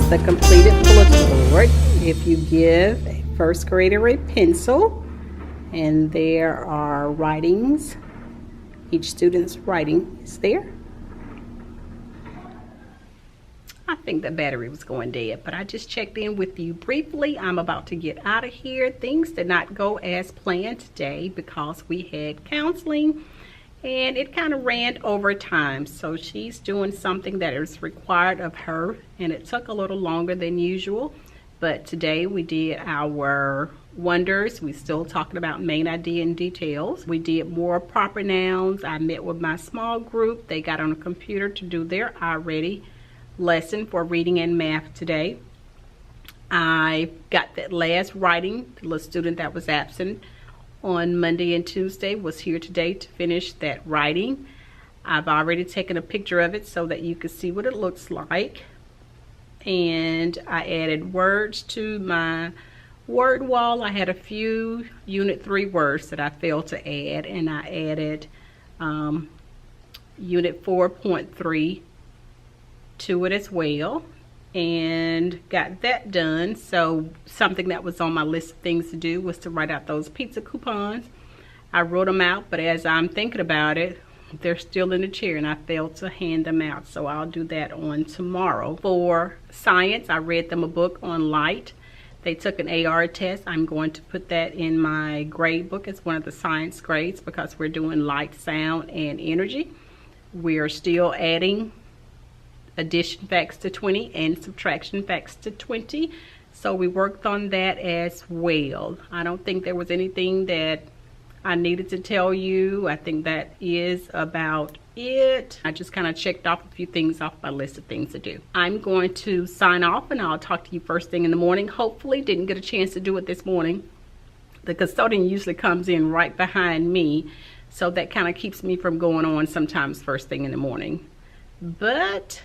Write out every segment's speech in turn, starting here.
the completed bulletin board. If you give a first grader a pencil, and there are writings, each student's writing is there. I think the battery was going dead, but I just checked in with you briefly. I'm about to get out of here. Things did not go as planned today because we had counseling and it kind of ran over time. So she's doing something that is required of her, and it took a little longer than usual. But today we did our wonders. We still talking about main idea and details. We did more proper nouns. I met with my small group. They got on a computer to do their iReady lesson for reading and math today. I got that last writing. The little student that was absent on Monday and Tuesday was here today to finish that writing. I've already taken a picture of it so that you can see what it looks like. And I added words to my word wall. I had a few Unit 3 words that I failed to add, and I added Unit 4.3 to it as well, and got that done. So something that was on my list of things to do was to write out those pizza coupons. I wrote them out, but as I'm thinking about it, they're still in the chair and I failed to hand them out, so I'll do that on tomorrow. For science, I read them a book on light. They took an AR test. I'm going to put that in my grade book as one of the science grades because we're doing light, sound, and energy. We are still adding addition facts to 20 and subtraction facts to 20. So we worked on that as well. I don't think there was anything that I needed to tell you. I think that is about it. I just kind of checked off a few things off my list of things to do. I'm going to sign off and I'll talk to you first thing in the morning. Hopefully didn't get a chance to do it this morning. The custodian usually comes in right behind me, so that kind of keeps me from going on sometimes first thing in the morning. But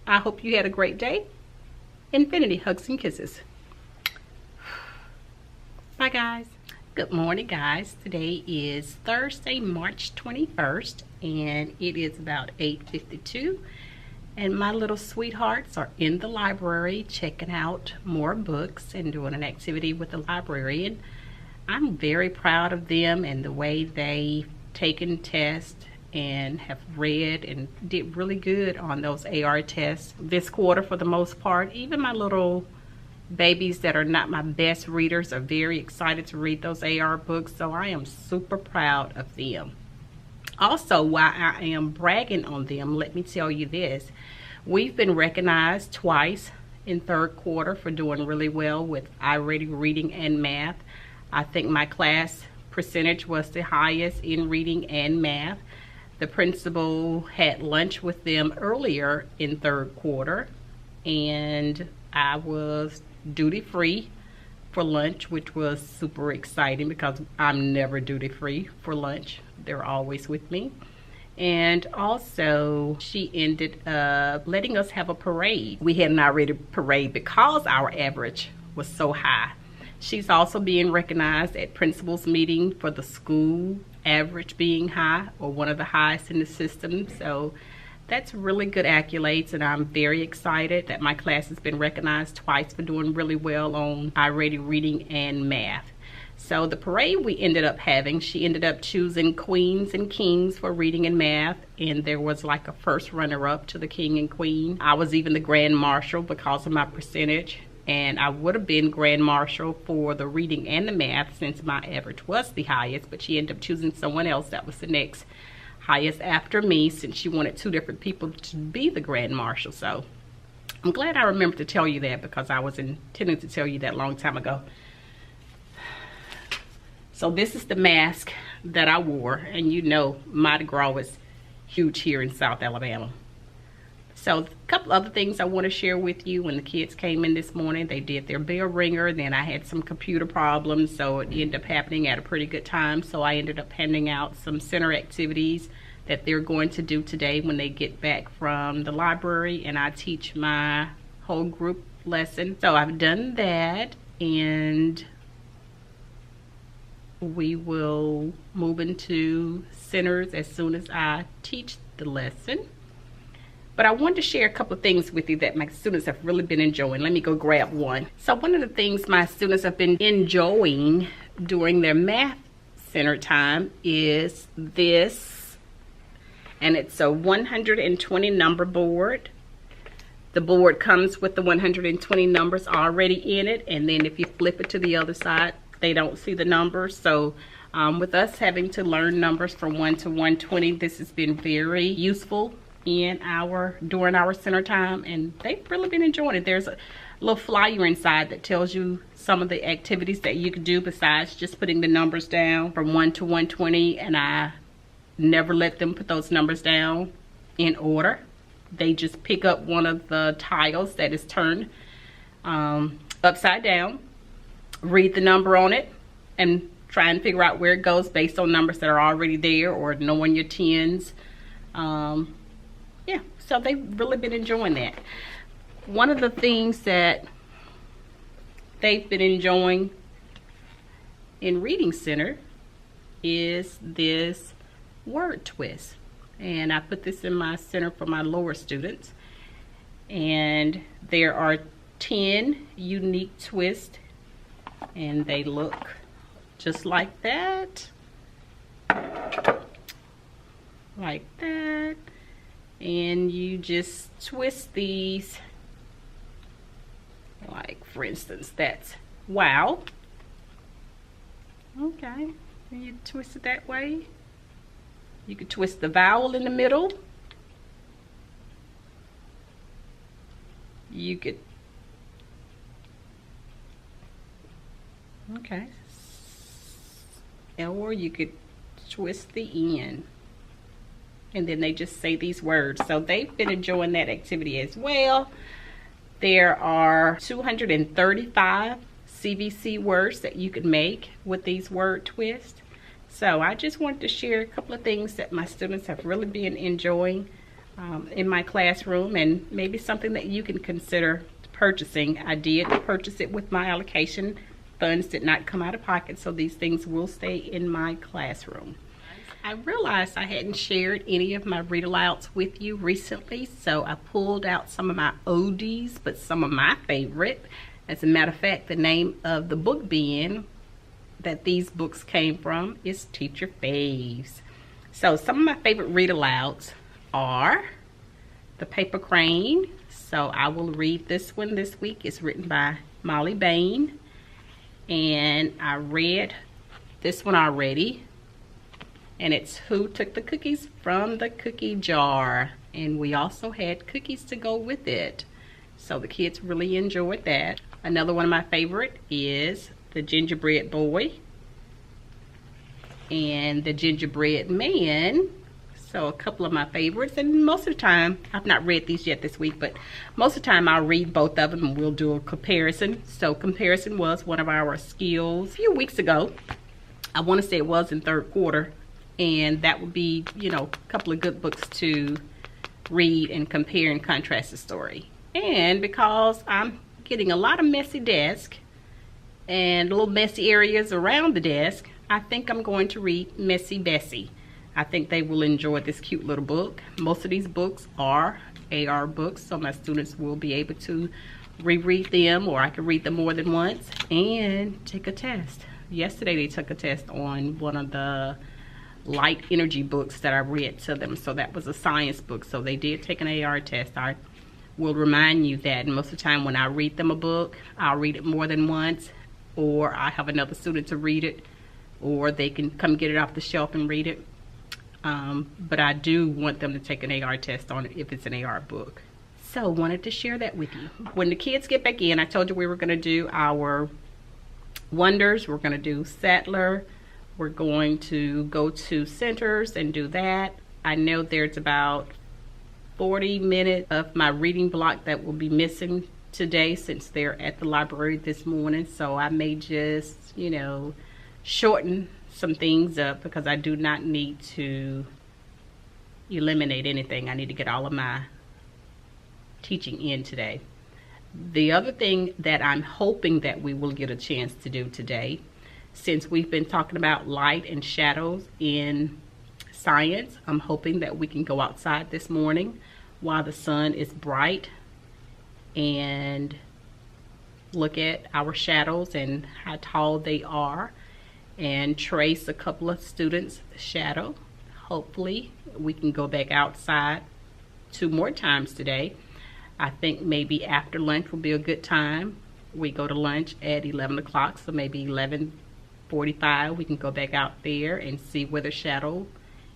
I hope you had a great day. Infinity hugs and kisses. Bye, guys. Good morning, guys. Today is Thursday, March 21st, and it is about 8:52. And my little sweethearts are in the library checking out more books and doing an activity with the librarian. I'm very proud of them and the way they've taken tests and have read and did really good on those AR tests this quarter for the most part. Even my little babies that are not my best readers are very excited to read those AR books, so I am super proud of them. Also, while I am bragging on them, let me tell you this. We've been recognized twice in third quarter for doing really well with iReady reading and math. I think my class percentage was the highest in reading and math. The principal had lunch with them earlier in third quarter, and I was duty-free for lunch, which was super exciting because I'm never duty-free for lunch. They're always with me. And also, she ended up letting us have a parade. We had an iReady parade because our average was so high. She's also being recognized at principal's meeting for the school average being high, or one of the highest in the system. So that's really good accolades, and I'm very excited that my class has been recognized twice for doing really well on iReady reading and math. So the parade we ended up having, she ended up choosing queens and kings for reading and math, and there was like a first runner-up to the king and queen. I was even the grand marshal because of my percentage, and I would have been grand marshal for the reading and the math since my average was the highest, but she ended up choosing someone else that was the next highest after me, since she wanted two different people to be the grand marshal. So I'm glad I remembered to tell you that because I was intending to tell you that a long time ago. So this is the mask that I wore, and you know Mardi Gras is huge here in South Alabama. So a couple other things I want to share with you. When the kids came in this morning, they did their bell ringer. Then I had some computer problems, so it ended up happening at a pretty good time. So I ended up handing out some center activities that they're going to do today when they get back from the library, and I teach my whole group lesson. So I've done that, and we will move into centers as soon as I teach the lesson. But I wanted to share a couple of things with you that my students have really been enjoying. Let me go grab one. So one of the things my students have been enjoying during their math center time is this, and it's a 120 number board. The board comes with the 120 numbers already in it, and then if you flip it to the other side, they don't see the numbers. So with us having to learn numbers from 1 to 120, this has been very useful during our center time, and they've really been enjoying it. There's a little flyer inside that tells you some of the activities that you can do besides just putting the numbers down from 1 to 120, and I never let them put those numbers down in order. They just pick up one of the tiles that is turned upside down, read the number on it, and try and figure out where it goes based on numbers that are already there, or knowing your tens. Yeah, so they've really been enjoying that. One of the things that they've been enjoying in Reading Center is this word twist. And I put this in my center for my lower students. And there are 10 unique twists, and they look just like that. Like that. And you just twist these, like for instance, that's wow. Okay, and you twist it that way. You could twist the vowel in the middle. You could, okay, or you could twist the end. And then they just say these words. So they've been enjoying that activity as well. There are 235 CVC words that you could make with these word twists. So I just wanted to share a couple of things that my students have really been enjoying in my classroom, and maybe something that you can consider purchasing. I did purchase it with my allocation. Funds did not come out of pocket, so these things will stay in my classroom. I realized I hadn't shared any of my read alouds with you recently, so I pulled out some of my oldies, but some of my favorite. As a matter of fact, the name of the book bin that these books came from is Teacher Faves. So some of my favorite read alouds are The Paper Crane. So I will read this one this week. It's written by Molly Bain, and I read this one already. And it's Who Took the Cookies from the Cookie Jar. And we also had cookies to go with it. So the kids really enjoyed that. Another one of my favorite is The Gingerbread Boy and The Gingerbread Man. So a couple of my favorites. And most of the time, I've not read these yet this week, but most of the time I'll read both of them and we'll do a comparison. So comparison was one of our skills a few weeks ago. I want to say it was in third quarter. And that would be, you know, a couple of good books to read and compare and contrast the story. And because I'm getting a lot of messy desk and little messy areas around the desk, I think I'm going to read Messy Bessie. I think they will enjoy this cute little book. Most of these books are AR books, so my students will be able to reread them, or I can read them more than once and take a test. Yesterday they took a test on one of the light energy books that I read to them. So that was a science book. So they did take an AR test. I will remind you that most of the time when I read them a book, I'll read it more than once, or I have another student to read it, or they can come get it off the shelf and read it. But I do want them to take an AR test on it if it's an AR book. So wanted to share that with you. When the kids get back in, I told you we were going to do our wonders. We're going to do Sattler. We're going to go to Centers and do that. I know there's about 40 minutes of my reading block that will be missing today since they're at the library this morning. So I may just, you know, shorten some things up because I do not need to eliminate anything. I need to get all of my teaching in today. The other thing that I'm hoping that we will get a chance to do today, since we've been talking about light and shadows in science, I'm hoping that we can go outside this morning while the sun is bright and look at our shadows and how tall they are, and trace a couple of students' shadow. Hopefully we can go back outside 2 more times today. I think maybe after lunch will be a good time. We go to lunch at 11 o'clock, so maybe 11:45 we can go back out there and see where the shadow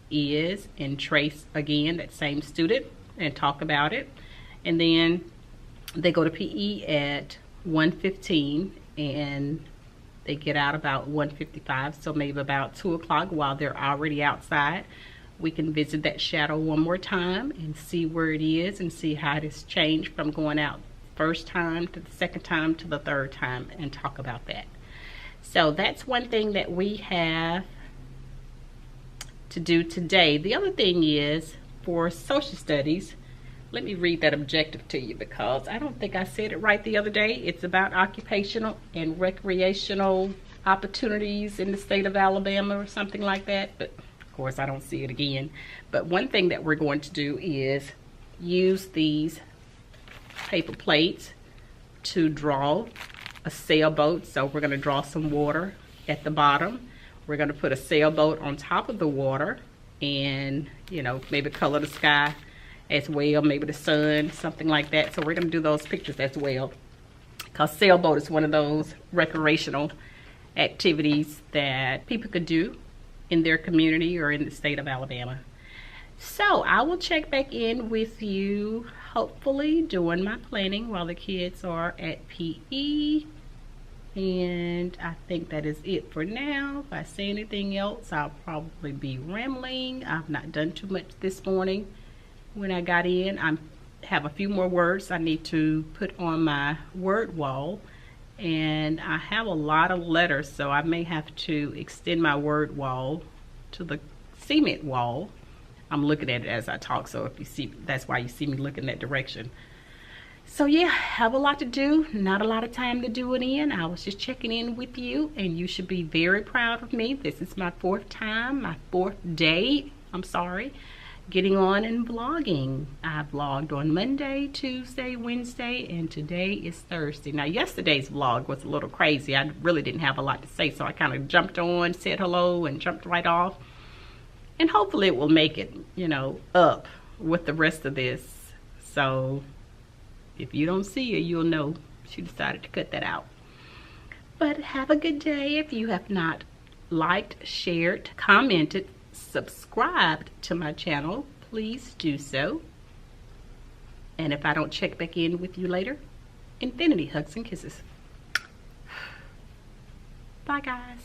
is and trace again that same student and talk about it. And then they go to PE at 1:15 and they get out about 1:55, so maybe about 2 o'clock while they're already outside. We can visit that shadow one more time and see where it is and see how it has changed from going out first time to the second time to the third time and talk about that. So that's one thing that we have to do today. The other thing is for social studies, let me read that objective to you because I don't think I said it right the other day. It's about occupational and recreational opportunities in the state of Alabama or something like that, but of course I don't see it again. But one thing that we're going to do is use these paper plates to draw a sailboat. So we're going to draw some water at the bottom. We're going to put a sailboat on top of the water and, you know, maybe color the sky as well, maybe the sun, something like that. So we're going to do those pictures as well, because sailboat is one of those recreational activities that people could do in their community or in the state of Alabama. So I will check back in with you, hopefully doing my planning while the kids are at PE. And I think that is it for now. If I say anything else, I'll probably be rambling. I've not done too much this morning. When I got in, I have a few more words I need to put on my word wall. And I have a lot of letters, so I may have to extend my word wall to the cement wall. I'm looking at it as I talk, so if you see, that's why you see me looking that direction. So yeah, have a lot to do, not a lot of time to do it in. I was just checking in with you, and you should be very proud of me. This is my 4th time, my 4th day, getting on and vlogging. I vlogged on Monday, Tuesday, Wednesday, and today is Thursday. Now yesterday's vlog was a little crazy. I really didn't have a lot to say, so I kind of jumped on, said hello, and jumped right off. And hopefully it will make it, you know, up with the rest of this. So if you don't see her, you'll know she decided to cut that out. But have a good day. If you have not liked, shared, commented, subscribed to my channel, please do so. And if I don't check back in with you later, infinity hugs and kisses. Bye guys.